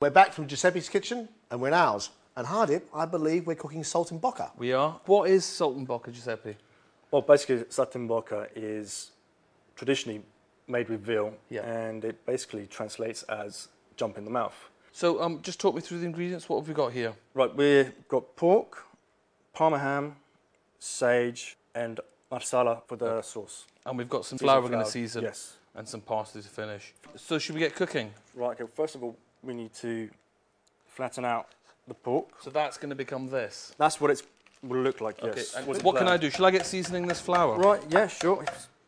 We're back from Giuseppe's kitchen and we're in ours. And Hardip, I believe we're cooking saltimbocca. We are. What is saltimbocca, Giuseppe? Well, basically, saltimbocca is traditionally made with veal, and it basically translates as jump in the mouth. So just talk me through the ingredients. What have we got here? Right, we've got pork, parma ham, sage, and marsala for the sauce. And we've got some flour we're going to Seasoned season. yes. And some parsley to finish. So should we get cooking? Right, okay, first of all, we need to flatten out the pork. So that's going to become this? That's what it will look like, Okay. yes. And what can I do? Shall I get seasoning this flour? Right, yeah, sure.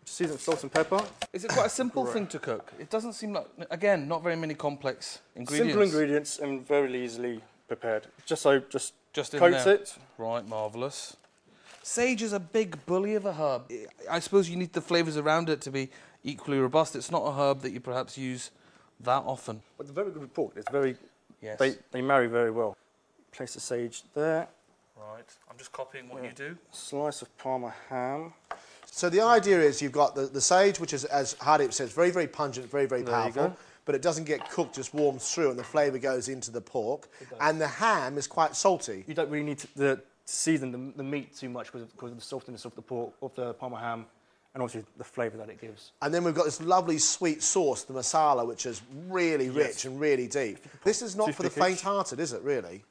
Season salt and pepper. Is it quite a simple thing to cook? It doesn't seem like, again, not very many complex ingredients. Simple ingredients and very easily prepared. Just in coat there. it. Right, marvellous. Sage is a big bully of a herb. I suppose you need the flavours around it to be equally robust. It's not a herb that you perhaps use that often. But they're very good with pork. It's very, yes. They marry very well. Place the sage there. Right, I'm just copying what you do. Slice of parma ham. So the idea is you've got the sage, which is, as Hardip says, very, very pungent, very, very powerful. But it doesn't get cooked, just warms through and the flavour goes into the pork. And the ham is quite salty. You don't really need to season the meat too much because of the saltiness of the pork, of the parma ham, and obviously the flavour that it gives. And then we've got this lovely sweet sauce, the masala, which is really rich and really deep. This is not for the faint-hearted, is it, really?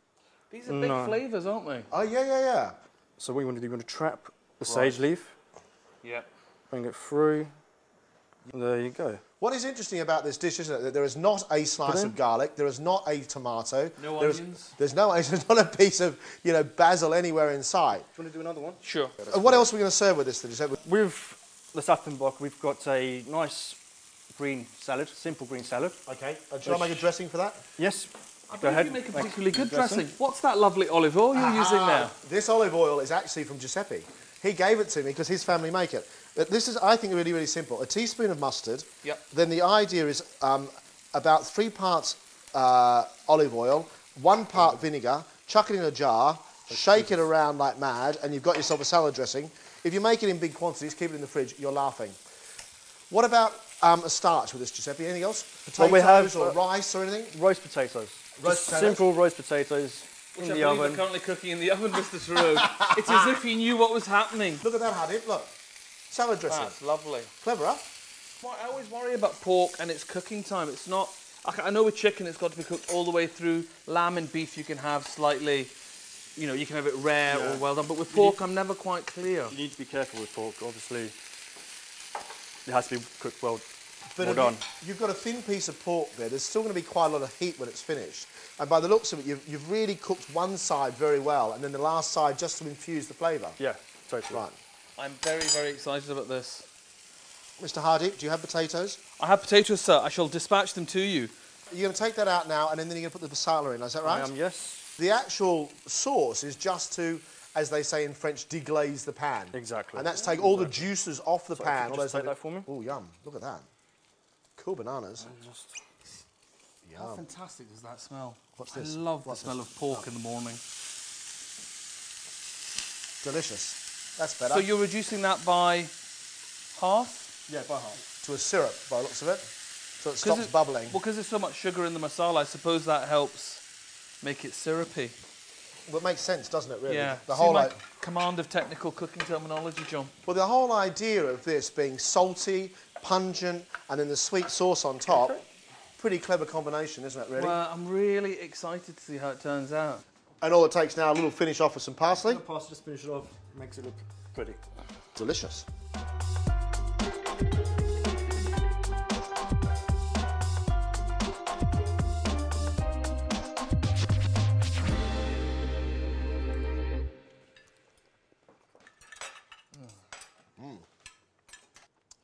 These are big flavours, aren't they? Oh, yeah. So what you want to do, you want to trap the sage leaf. Yeah. Bring it through. There you go. What is interesting about this dish, isn't it, that there is not a slice of garlic, there is not a tomato. No onions. There's not a piece of, basil anywhere in sight. Do you want to do another one? Sure. And what else are we going to serve with this, then? With the saltimbocca, we've got a nice green salad, simple green salad. Okay. Should I make a dressing for that? Yes. Go ahead. You make a particularly good dressing. What's that lovely olive oil you're using there? This olive oil is actually from Giuseppe. He gave it to me because his family make it. But this is, I think, really, really simple. A teaspoon of mustard. Yep. Then the idea is about 3 parts olive oil, 1 part vinegar, chuck it in a jar, shake it around like mad, and you've got yourself a salad dressing. If you make it in big quantities, keep it in the fridge, you're laughing. What about a starch with this, Giuseppe? Anything else? Potatoes or rice or anything? Roast potatoes. Roast potatoes? Simple roast potatoes. Which I believe are currently cooking in the oven, Mr. Theroux. It's as if he knew what was happening. Look at that, Hardip, look. Salad dressing. That's lovely. Clever, huh? Well, I always worry about pork and it's cooking time. It's not... I know with chicken it's got to be cooked all the way through. Lamb and beef you can have slightly... you can have it rare or well done. But with pork, I'm never quite clear. You need to be careful with pork, obviously. It has to be cooked well But done. You've got a thin piece of pork there. There's still going to be quite a lot of heat when it's finished. And by the looks of it, you've really cooked one side very well, and then the last side just to infuse the flavour. Yeah, totally. Right. I'm very, very excited about this. Mr. Hardip, do you have potatoes? I have potatoes, sir. I shall dispatch them to you. You're going to take that out now, and then you're going to put the masala in, is that right? I am, yes. The actual sauce is just to, as they say in French, deglaze the pan. Exactly. And that's take all the juices off the pan. Just take that for me. Oh, yum. Look at that. Cool bananas. Yum. How fantastic does that smell? What's this? I love the smell of pork in the morning. Delicious. That's better. So you're reducing that by half? Yeah, by half. To a syrup, by the looks of it. So it stops bubbling. Well, because there's so much sugar in the masala, I suppose that helps make it syrupy. Well, it makes sense, doesn't it, really? Yeah. The whole command of technical cooking terminology, John. Well, the whole idea of this being salty, pungent, and then the sweet sauce on top, pretty clever combination, isn't it, really? Well, I'm really excited to see how it turns out. And all it takes now, a little finish off with some parsley. Parsley, just finish it off, makes it look pretty. Delicious.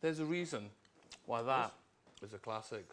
There's a reason why that is a classic.